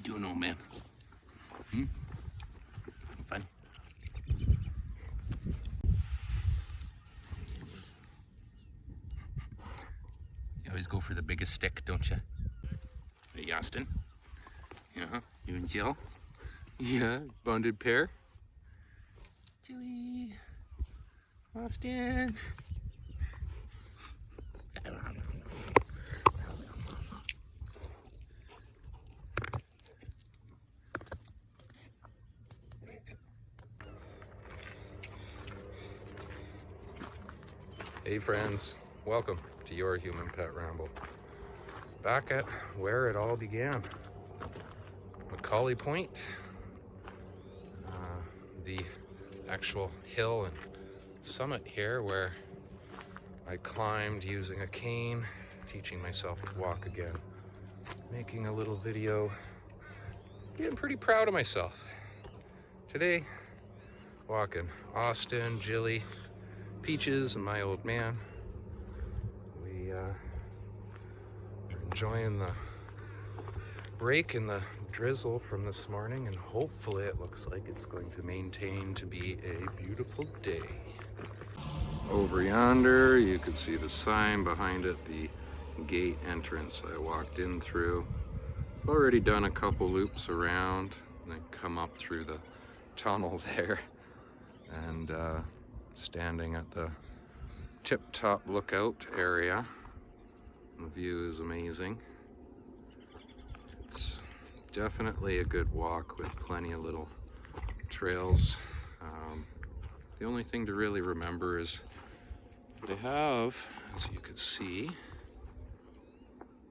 doing, old man? Fun? You always go for the biggest stick, don't you? Hey, Austin? Yeah, you and Jill? Yeah, bonded pair. Jilly. Austin. Hey friends, welcome to your Human Pet Ramble. Back at where it all began, Macaulay Point, the actual hill and summit here where I climbed using a cane, teaching myself to walk again, making a little video, being pretty proud of myself. Today, walking Austin, Jilly, Peaches, and my old man. We are enjoying the break in the drizzle from this morning, and hopefully it looks like it's going to maintain to be a beautiful day. Over yonder, you can see the sign behind it, the gate entrance I walked in through. I've already done a couple loops around and then come up through the tunnel there, and standing at the tip-top lookout area. The view is amazing. It's definitely a good walk with plenty of little trails. The only thing to really remember is they have, as you can see,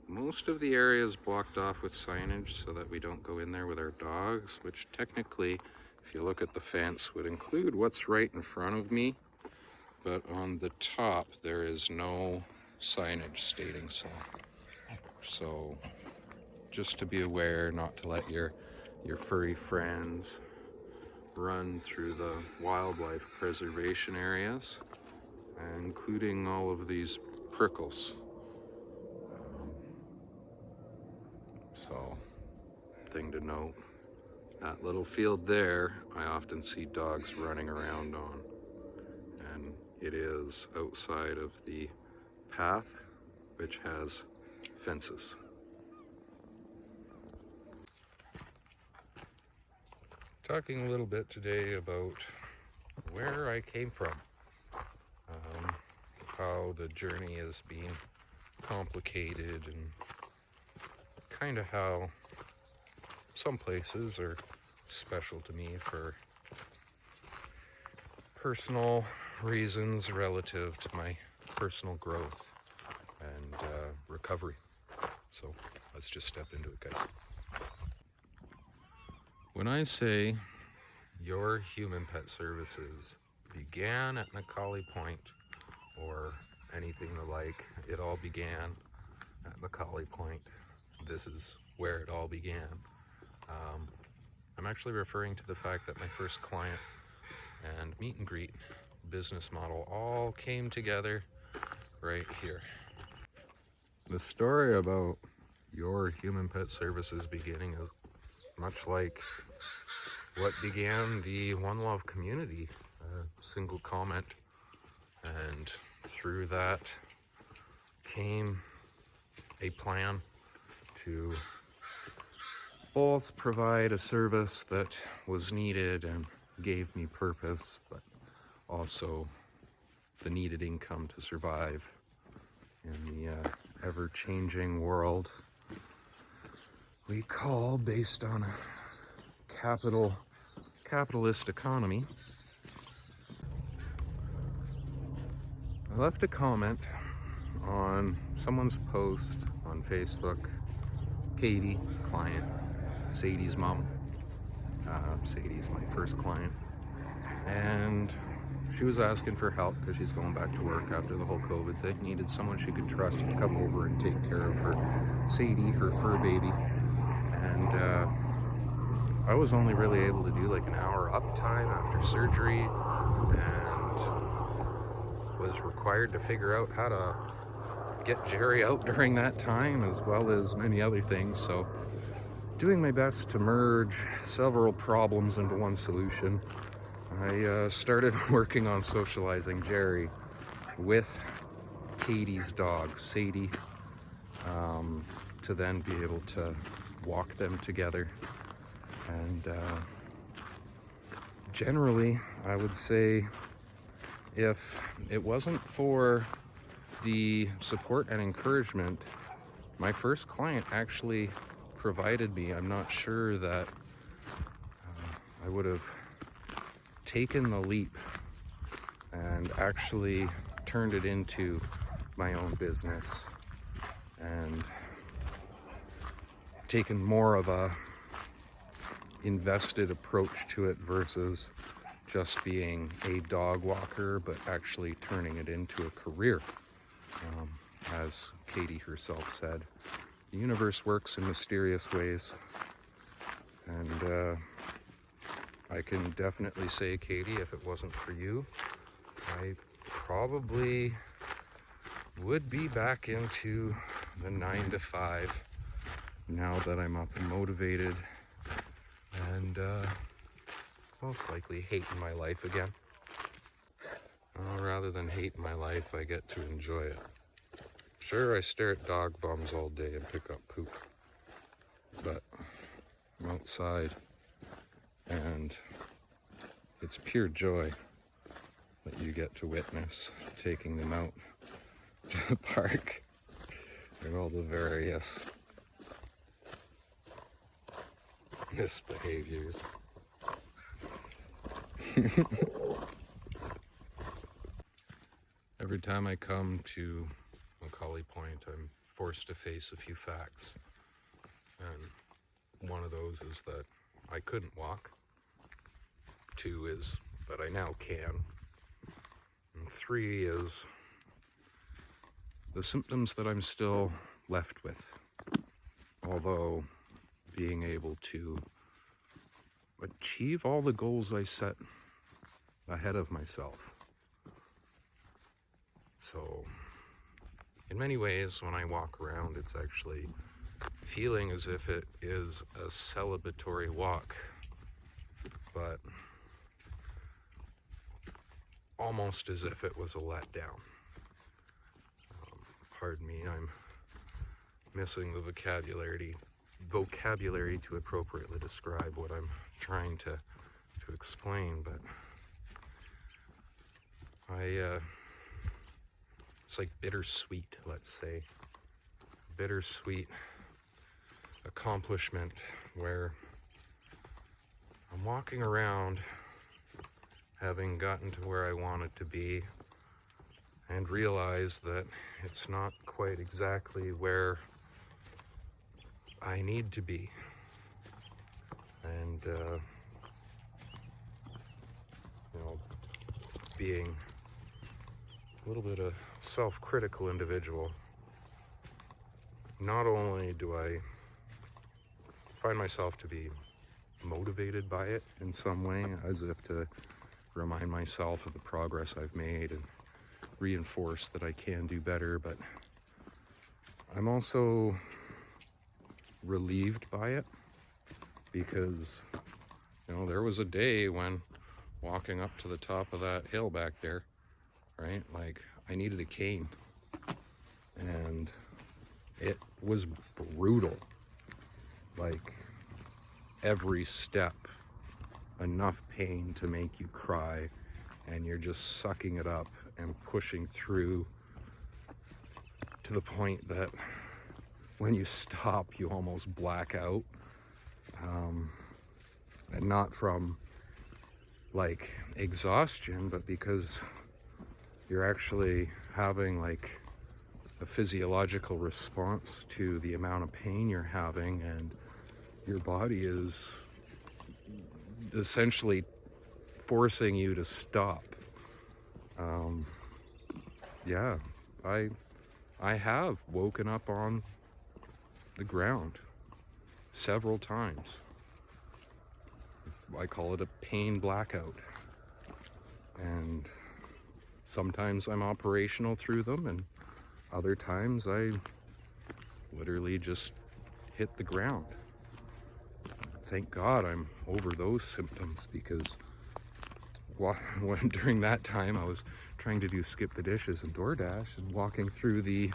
most of the area is blocked off with signage so that we don't go in there with our dogs, which technically, if you look at the fence, would include what's right in front of me. But on the top, there is no signage stating so. So just to be aware not to let your furry friends run through the wildlife preservation areas, including all of these prickles. So, thing to note, that little field there, I often see dogs running around on, and it is outside of the path, which has fences. Talking a little bit today about where I came from, how the journey is being complicated, and kind of how some places are special to me for personal reasons relative to my personal growth and recovery. So let's just step into it, guys. When I say your Human Pet Services began at Macaulay Point or anything the like, it all began at Macaulay Point. This is where it all began. I'm actually referring to the fact that my first client and meet and greet business model all came together right here. The story about your Human Pet Services beginning is much like what began the One Love community, a single comment, and through that came a plan to both provide a service that was needed and gave me purpose, but also the needed income to survive in the ever-changing world we call, based on a capitalist economy. I left a comment on someone's post on Facebook. Katie, client, Sadie's mom. Sadie's my first client, and she was asking for help because she's going back to work after the whole COVID thing. Needed someone she could trust to come over and take care of her Sadie, her fur baby. And I was only really able to do like an hour uptime after surgery, and was required to figure out how to get Jerry out during that time, as well as many other things. So doing my best to merge several problems into one solution, I started working on socializing Jerry with Katie's dog, Sadie, to then be able to walk them together. And generally, I would say if it wasn't for the support and encouragement my first client actually provided me, I'm not sure that I would have taken the leap and actually turned it into my own business and taken more of a invested approach to it versus just being a dog walker, but actually turning it into a career. As Katie herself said, the universe works in mysterious ways. And I can definitely say, Katie, if it wasn't for you, I probably would be back into the 9 to 5 now that I'm up and motivated and most likely hating my life again. Rather than hating my life, I get to enjoy it. Sure, I stare at dog bums all day and pick up poop, but I'm outside and it's pure joy that you get to witness taking them out to the park and all the various misbehaviors. Every time I come to Macaulay Point, I'm forced to face a few facts. And one of those is that I couldn't walk. 2 is that I now can. And 3 is the symptoms that I'm still left with. Although being able to achieve all the goals I set ahead of myself. So, in many ways, when I walk around, it's actually feeling as if it is a celebratory walk, but almost as if it was a letdown. Pardon me, I'm missing the vocabulary to appropriately describe what I'm trying to explain, but it's like bittersweet, let's say. Bittersweet accomplishment where I'm walking around having gotten to where I wanted to be and realize that it's not quite exactly where I need to be. And, being a little bit of self-critical individual, not only do I find myself to be motivated by it in some way, as if to remind myself of the progress I've made and reinforce that I can do better, but I'm also relieved by it because, there was a day when walking up to the top of that hill back there, right, like I needed a cane and it was brutal. Like every step, enough pain to make you cry, and you're just sucking it up and pushing through to the point that when you stop, you almost black out. And not from like exhaustion, but because you're actually having like a physiological response to the amount of pain you're having, and your body is essentially forcing you to stop. I have woken up on the ground several times. I call it a pain blackout. And sometimes I'm operational through them, and other times I literally just hit the ground. thank God I'm over those symptoms, because during that time I was trying to do skip the dishes and DoorDash, and walking through the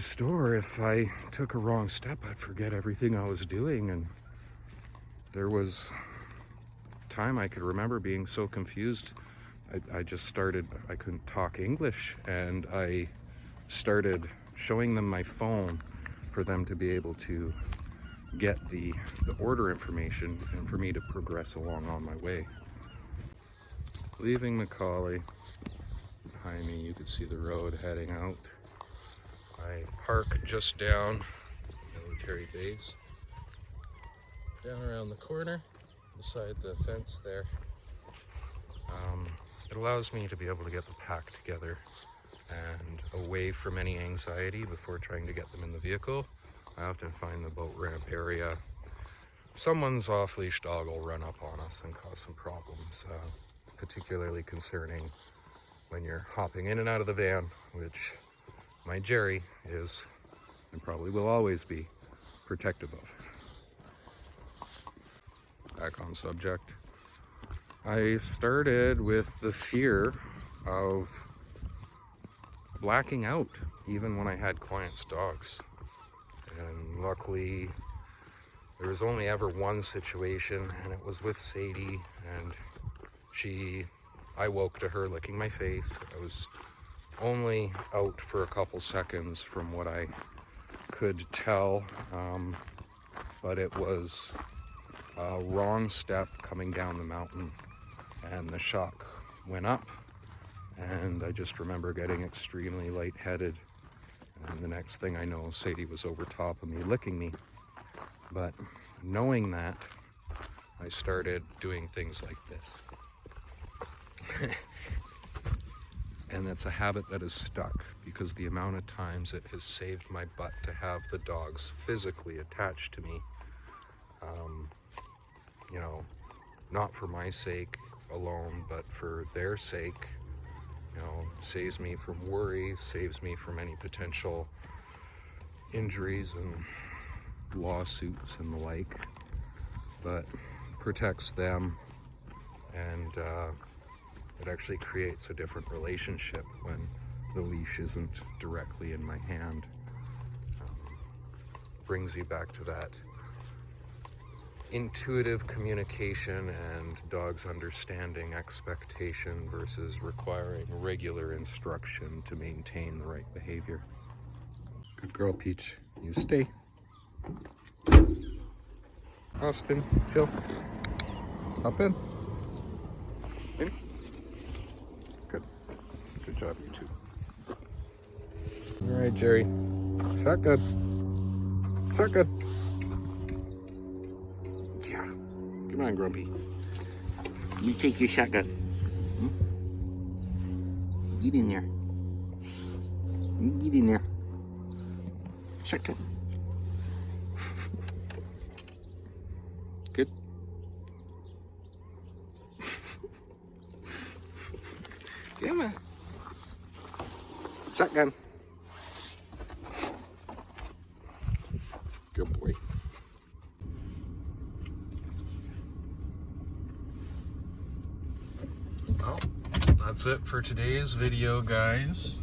store, if I took a wrong step, I'd forget everything I was doing. And there was time I could remember being so confused, I couldn't talk English, and I started showing them my phone for them to be able to get the order information and for me to progress along on my way. Leaving Macaulay, behind me you could see the road heading out. I park just down military base, down around the corner beside the fence there. It allows me to be able to get the pack together and away from any anxiety before trying to get them in the vehicle. I often find the boat ramp area, someone's off-leash dog will run up on us and cause some problems, particularly concerning when you're hopping in and out of the van, which my Jerry is, and probably will always be, protective of. Back on subject. I started with the fear of blacking out even when I had clients' dogs. And luckily, there was only ever one situation, and it was with Sadie, and I woke to her licking my face. I was only out for a couple seconds from what I could tell, but it was a wrong step coming down the mountain, and the shock went up, and I just remember getting extremely lightheaded, and the next thing I know, Sadie was over top of me licking me. But knowing that, I started doing things like this. And that's a habit that is stuck, because the amount of times it has saved my butt to have the dogs physically attached to me, not for my sake alone, but for their sake, saves me from worry, saves me from any potential injuries and lawsuits and the like, but protects them, and it actually creates a different relationship when the leash isn't directly in my hand. Brings you back to that intuitive communication and dogs understanding expectation versus requiring regular instruction to maintain the right behavior. Good girl, Peach. You stay. Austin, chill. Hop in. In. Good. Good job, you two. All right, Jerry. Shotgun. Shotgun. Yeah. Come on, Grumpy. You take your shotgun. Get in there. Get in there. Shotgun. Good. Come on. Shotgun. Good boy. Well, that's it for today's video, guys.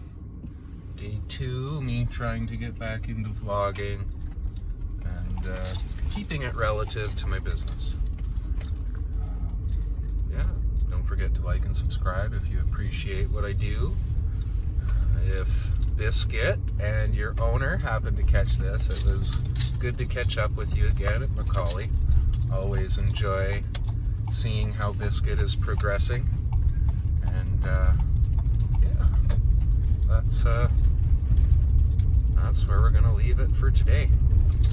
Day 2, me trying to get back into vlogging and keeping it relative to my business. Yeah, don't forget to like and subscribe if you appreciate what I do. If Biscuit and your owner happen to catch this, it was good to catch up with you again at Macaulay. Always enjoy seeing how Biscuit is progressing. And yeah, that's where we're gonna leave it for today.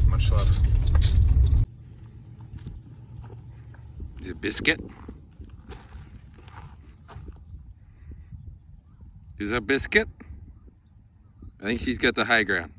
Much love. Is it Biscuit? Is that Biscuit? I think she's got the high ground.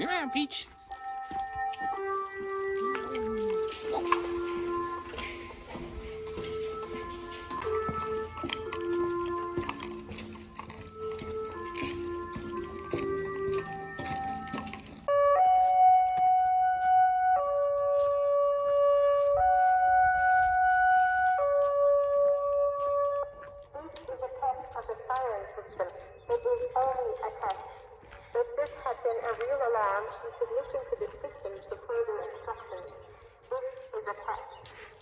Come on, Peach. If this had been a real alarm, you should listen to the system for further instructions. This is a test.